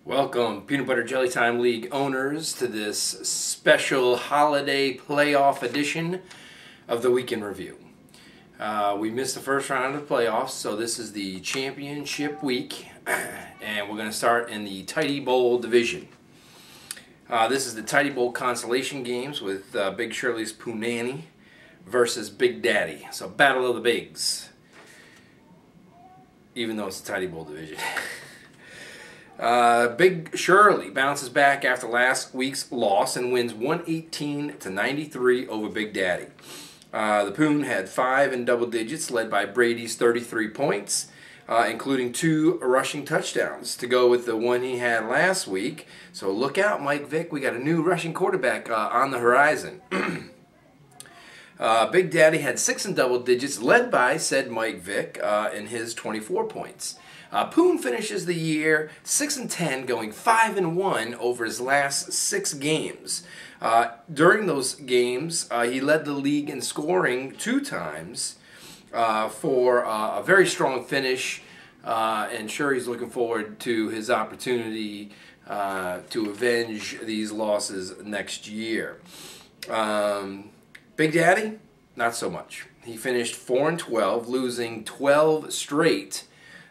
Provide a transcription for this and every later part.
Welcome, Peanut Butter Jelly Time League owners, to this special holiday playoff edition of the Weekend Review. We missed the first round of the playoffs, so this is the championship week, and we're going to start in the Tidy Bowl division. This is the Tidy Bowl consolation games with Big Shirley's Punani versus Big Daddy. So, Battle of the Bigs, even though it's the Tidy Bowl division. Big Shirley bounces back after last week's loss and wins 118-93 over Big Daddy. The Poon had 5 in double digits, led by Brady's 33 points, including 2 rushing touchdowns to go with the one he had last week. So look out, Mike Vick. We got a new rushing quarterback on the horizon. Big Daddy had 6 in double digits, led by said Mike Vick in his 24 points. Poon finishes the year 6-10, going 5-1 over his last 6 games. During those games, he led the league in scoring 2 times for a very strong finish, and sure, he's looking forward to his opportunity to avenge these losses next year. Big Daddy, not so much. He finished 4-12, losing 12 straight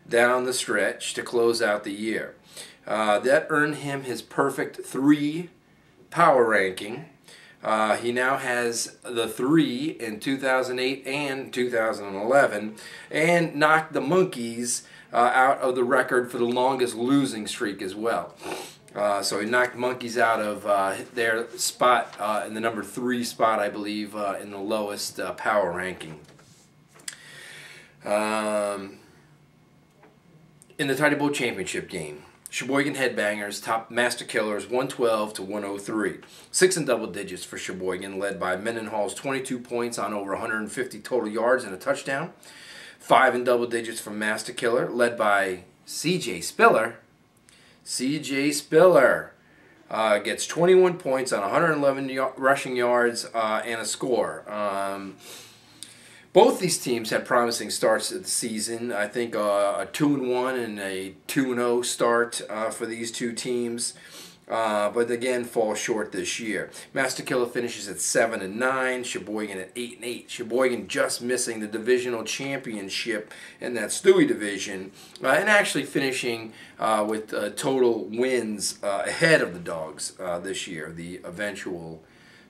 down the stretch to close out the year. That earned him his perfect 3 power ranking. He now has the 3 in 2008 and 2011, and knocked the Monkeys out of the record for the longest losing streak as well. So he knocked Monkeys out of their spot in the number 3 spot, I believe, in the lowest power ranking. In the Tidy Bowl championship game, Sheboygan Headbangers topped Master Killers 112-103. 6 in double digits for Sheboygan, led by Mendenhall's 22 points on over 150 total yards and a touchdown. 5 in double digits from Master Killer, led by C.J. Spiller. C.J. Spiller gets 21 points on 111 rushing yards and a score. Both these teams had promising starts at the season. I think a 2-1 and a 2-0 start for these two teams, but again fall short this year. Master Killer finishes at 7-9, Sheboygan at 8-8. Sheboygan just missing the divisional championship in that Stewie division, and actually finishing with total wins ahead of the Dogs this year, the eventual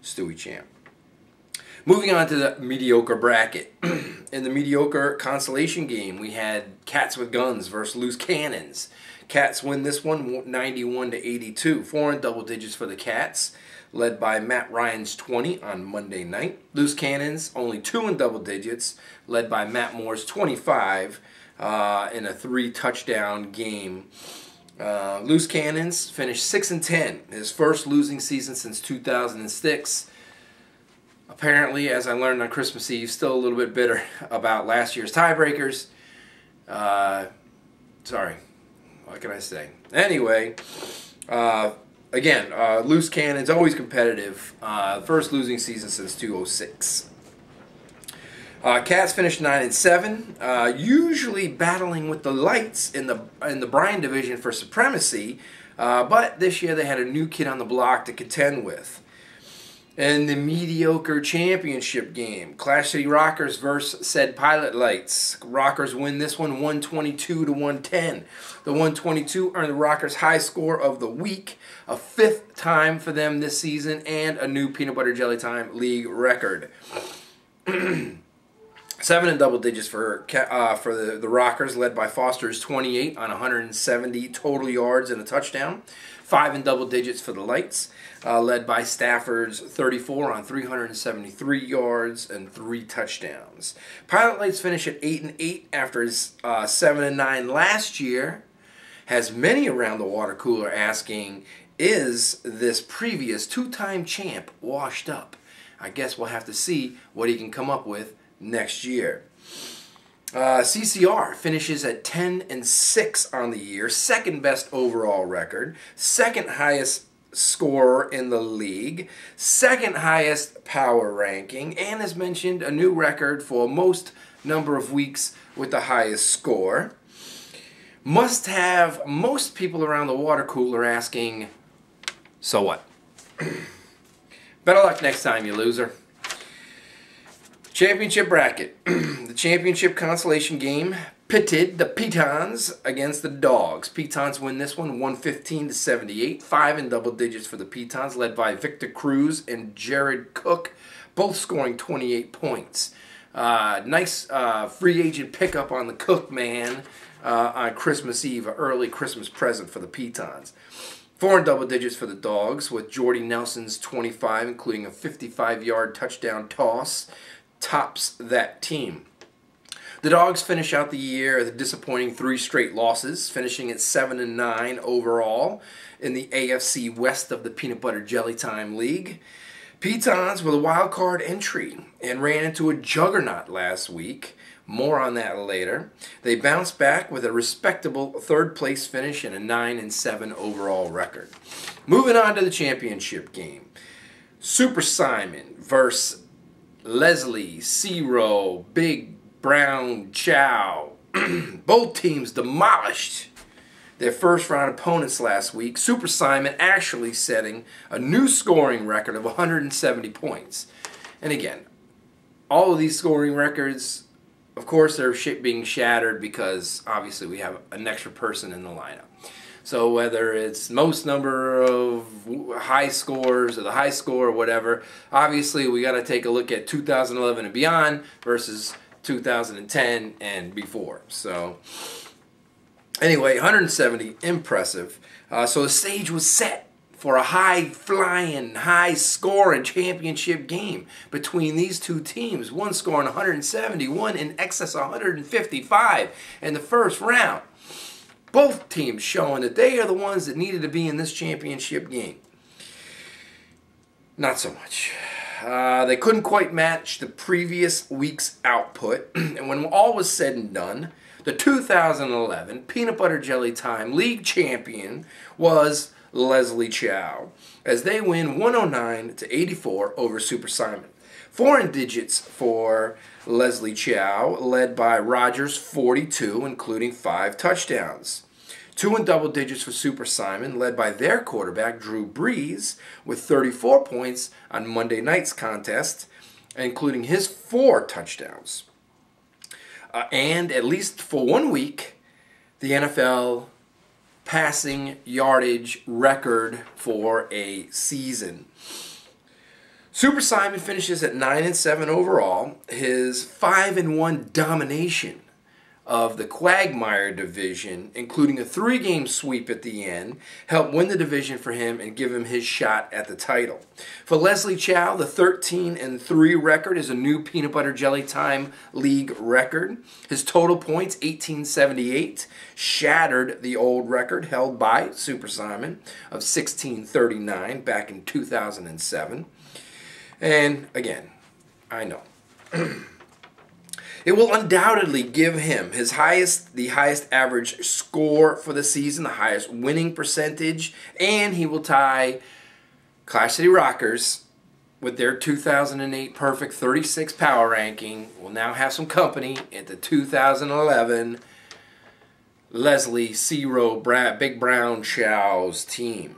Stewie champ. Moving on to the mediocre bracket. In the mediocre consolation game, we had Cats with Guns versus Loose Cannons. Cats win this one 91-82. 4 in double digits for the Cats, led by Matt Ryan's 20 on Monday night. Loose Cannons only 2 in double digits, led by Matt Moore's 25 in a 3-touchdown game. Loose Cannons finished 6-10, his first losing season since 2006. Apparently, as I learned on Christmas Eve, still a little bit bitter about last year's tiebreakers. Sorry, what can I say? Anyway, again, Loose Cannons, always competitive. First losing season since 2006. Cats finished 9-7, usually battling with the Lights in the Bryan division for supremacy, but this year they had a new kid on the block to contend with. In the mediocre championship game, Clash City Rockers versus said Pilot Lights. Rockers win this one 122-110. The 122 earned the Rockers' high score of the week, a 5th time for them this season, and a new Peanut Butter Jelly Time League record. 7 in double digits for the Rockers, led by Foster's 28 on 170 total yards and a touchdown. 5 in double digits for the Lights, led by Stafford's 34 on 373 yards and 3 touchdowns. Pilot Lights finish at 8-8 after his 7-9 last year. Has many around the water cooler asking, is this previous 2-time champ washed up? I guess we'll have to see what he can come up with next year. CCR finishes at 10-6 on the year, 2nd best overall record, 2nd highest scorer in the league, 2nd highest power ranking, and as mentioned, a new record for most number of weeks with the highest score. must have most people around the water cooler asking, so what? Better luck next time, you loser. Championship bracket. The championship consolation game pitted the Pitons against the Dogs. Pitons win this one 115-78. 5 in double digits for the Pitons, led by Victor Cruz and Jared Cook, both scoring 28 points. Nice free agent pickup on the Cook man on Christmas Eve, an early Christmas present for the Pitons. 4 in double digits for the Dogs, with Jordy Nelson's 25, including a 55-yard touchdown toss, tops that team. The Dogs finish out the year with a disappointing 3 straight losses, finishing at 7-9 overall in the AFC West of the Peanut Butter Jelly Time League. Pitons were the wild card entry and ran into a juggernaut last week. More on that later. They bounced back with a respectable 3rd place finish and a 9-7 overall record. Moving on to the championship game. Super Simon versus Leslie, Zero, Big Brown Chow. Both teams demolished their first round opponents last week. Super Simon actually setting a new scoring record of 170 points. And again, all of these scoring records, of course, they're being shattered because obviously we have an extra person in the lineup. So whether it's most number of high scores or the high score or whatever, obviously we got to take a look at 2011 and beyond versus 2010 and before. So anyway, 170, impressive. So the stage was set for a high-flying, high-scoring championship game between these two teams. One scoring 170, one in excess of 155 in the first round. Both teams showing that they are the ones that needed to be in this championship game. Not so much. They couldn't quite match the previous week's output. And when all was said and done, the 2011 Peanut Butter Jelly Time League champion was Leslie Chow, as they win 109-84 over Super Simon. 4 in digits for Leslie Chow, led by Rogers, 42, including 5 touchdowns. 2 in double digits for Super Simon, led by their quarterback, Drew Brees, with 34 points on Monday night's contest, including his 4 touchdowns. And at least for 1 week, the NFL passing yardage record for a season. Super Simon finishes at 9-7 overall. His 5-1 domination of the Quagmire division, including a 3-game sweep at the end, helped win the division for him and give him his shot at the title. For Leslie Chow, the 13-3 record is a new Peanut Butter Jelly Time League record. His total points, 1878, shattered the old record held by Super Simon of 1639 back in 2007. And again, I know. It will undoubtedly give him the highest average score for the season, the highest winning percentage, and he will tie Clash City Rockers with their 2008 perfect 36 power ranking. Will now have some company at the 2011 Leslie Zero Big Brown Chow's team.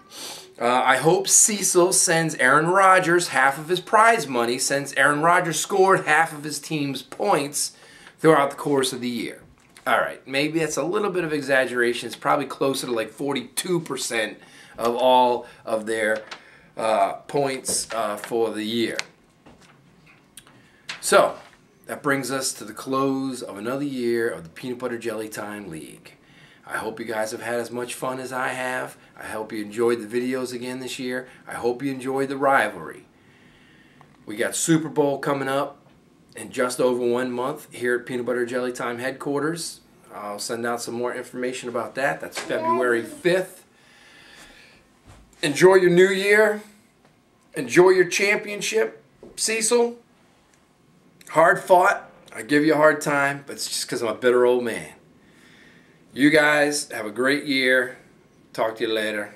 I hope Cecil sends Aaron Rodgers half of his prize money, since Aaron Rodgers scored half of his team's points throughout the course of the year. All right, maybe that's a little bit of exaggeration. It's probably closer to like 42% of all of their points for the year. So that brings us to the close of another year of the Peanut Butter Jelly Time League. I hope you guys have had as much fun as I have. I hope you enjoyed the videos again this year. I hope you enjoyed the rivalry. We got Super Bowl coming up in just over 1 month here at Peanut Butter Jelly Time headquarters. I'll send out some more information about that. That's February 5th. Enjoy your new year. Enjoy your championship. Cecil, hard fought. I give you a hard time, but it's just because I'm a bitter old man. You guys have a great year. Talk to you later.